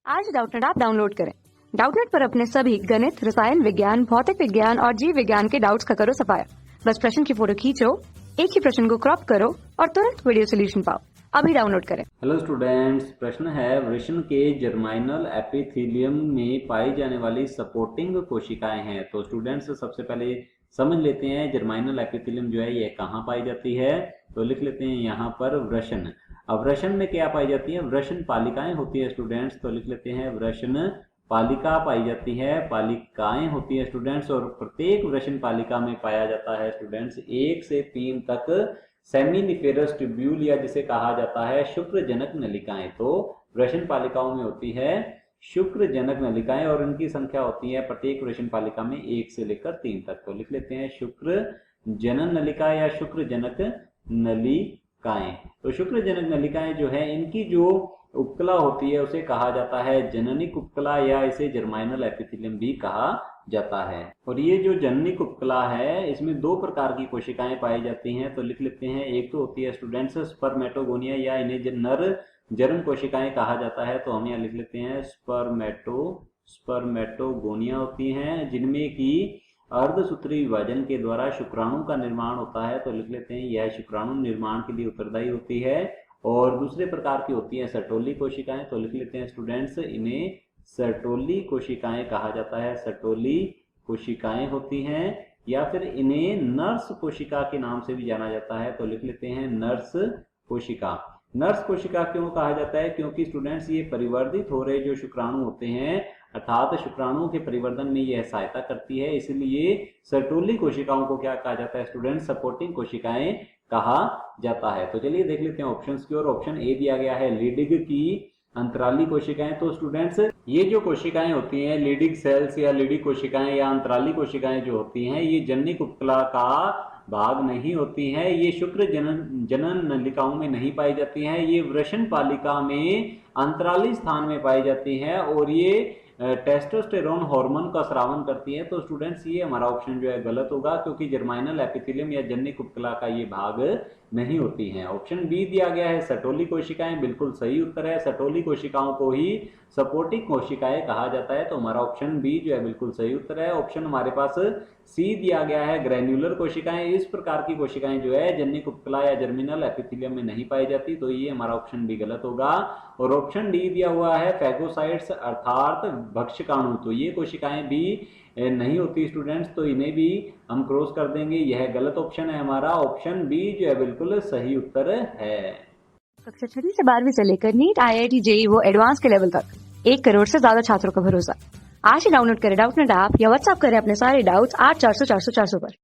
आज Doubtnut app download करें। Doubtnut पर अपने सभी गणित, रसायन विज्ञान, भौतिक विज्ञान और जीव विज्ञान के डाउट्स का करो सफाया। बस प्रश्न की फोटो खींचो, एक ही प्रश्न को क्रॉप करो और तुरंत वीडियो सोल्यूशन पाओ। अभी डाउनलोड करें। हेलो स्टूडेंट्स, प्रश्न है वृषण के जर्माइनल एपिथेलियम में पाई जाने वाली सपोर्टिंग कोशिकाएं हैं। तो स्टूडेंट्स सबसे पहले समझ लेते हैं जर्माइनल एपिथेलियम जो है ये कहाँ पाई जाती है। तो लिख लेते हैं यहाँ पर वृषण। अब वृषण में क्या पाई जाती है? वृषण पालिकाएं होती है स्टूडेंट्स। तो लिख लेते हैं वृषण पालिका पाई जाती है, पालिकाएं होती है स्टूडेंट्स। और प्रत्येक वृषण पालिका में पाया जाता है स्टूडेंट्स 1 से 3 तक सेमिनिफेरस ट्यूब्यूल या जिसे कहा जाता है शुक्रजनक नलिकाएं। तो वृषण पालिकाओं में होती है शुक्रजनक नलिकाएं और इनकी संख्या होती है प्रत्येक वृषण पालिका में 1 से लेकर 3 तक। तो लिख लेते हैं शुक्र जनन नलिका या शुक्रजनक नलिकाएं। तो शुक्रजनक नलिकाएं जो है इनकी जो उपकला होती है उसे कहा जाता है जननिक उपकला या इसे जर्माइनल एपिथेलियम भी कहा जाता है। और ये जो जननिक उपकला है इसमें 2 प्रकार की कोशिकाएं पाई जाती हैं। तो लिख लेते हैं, एक तो होती है स्टूडेंट्स स्पर्मेटोगोनिया या इन्हें नर जर्म कोशिकाएं कहा जाता है। तो हम यहाँ लिख लेते हैं स्पर्मेटोगोनिया होती हैं जिनमें की अर्धसूत्री विभाजन के द्वारा शुक्राणु का निर्माण होता है। तो लिख लेते हैं यह शुक्राणु निर्माण के लिए उत्तरदायी होती है। और दूसरे प्रकार की होती है सर्टोली कोशिकाएं। तो लिख लेते हैं स्टूडेंट्स इन्हें सर्टोली कोशिकाएं कहा जाता है। सर्टोली कोशिकाएं होती हैं या फिर इन्हें नर्स कोशिका के नाम से भी जाना जाता है। तो लिख लेते हैं नर्स कोशिका। नर्स कोशिका क्यों कहा जाता है? क्योंकि स्टूडेंट्स ये परिवर्धित हो रहे जो शुक्राणु होते हैं अर्थात शुक्राणुओं के परिवर्धन में यह सहायता करती है, इसलिए सर्टोली कोशिकाओं को क्या कहा जाता है स्टूडेंट्स? सपोर्टिंग कोशिकाएं कहा जाता है। तो चलिए देख लेते हैं ऑप्शंस की ओर। ऑप्शन ए दिया गया है लीडिग की अंतराली कोशिकाएं। तो स्टूडेंट्स ये जो कोशिकाएं होती हैं लीडिग सेल्स या लीडिग कोशिकाएं या अंतराली कोशिकाएं जो होती हैं ये जननिक उपकला का भाग नहीं होती हैं। ये शुक्र जनन नलिकाओं में नहीं पाई जाती हैं। ये वृषण पालिका में अंतराली स्थान में पाई जाती हैं और ये टेस्टोस्टेरोन हार्मोन का स्रावन करती है। तो स्टूडेंट्स ये हमारा ऑप्शन जो है गलत होगा क्योंकि जर्माइनल एपिथेलियम या जननिक उपकला का ये भाग नहीं होती हैं। ऑप्शन बी दिया गया है सर्टोली कोशिकाएं, बिल्कुल सही उत्तर है। सर्टोली कोशिकाओं को ही सपोर्टिंग कोशिकाएं कहा जाता है। तो हमारा ऑप्शन बी जो है बिल्कुल सही उत्तर है। ऑप्शन हमारे पास सी दिया गया है ग्रैन्युलर कोशिकाएं। इस प्रकार की कोशिकाएं जो है जननिक उपकला या जर्मिनल एपिथेलियम में नहीं पाई जाती। तो ये हमारा ऑप्शन बी गलत होगा। और ऑप्शन डी दिया हुआ है फैगोसाइट्स अर्थात भक्षकाणु। तो ये कोशिकाएं भी नहीं होती स्टूडेंट्स, तो इन्हें भी हम क्रॉस कर देंगे। यह गलत ऑप्शन है हमारा। ऑप्शन बी जो है बिल्कुल सही उत्तर है। कक्षा 6 से 12वीं से लेकर नीट, IIT, JEE वो एडवांस के लेवल तक 1 करोड़ से ज्यादा छात्रों का भरोसा। आज ही डाउनलोड करें डाउटनेट ऐप या व्हाट्सएप करें अपने सारे डाउट्स 8400 400 400 पर।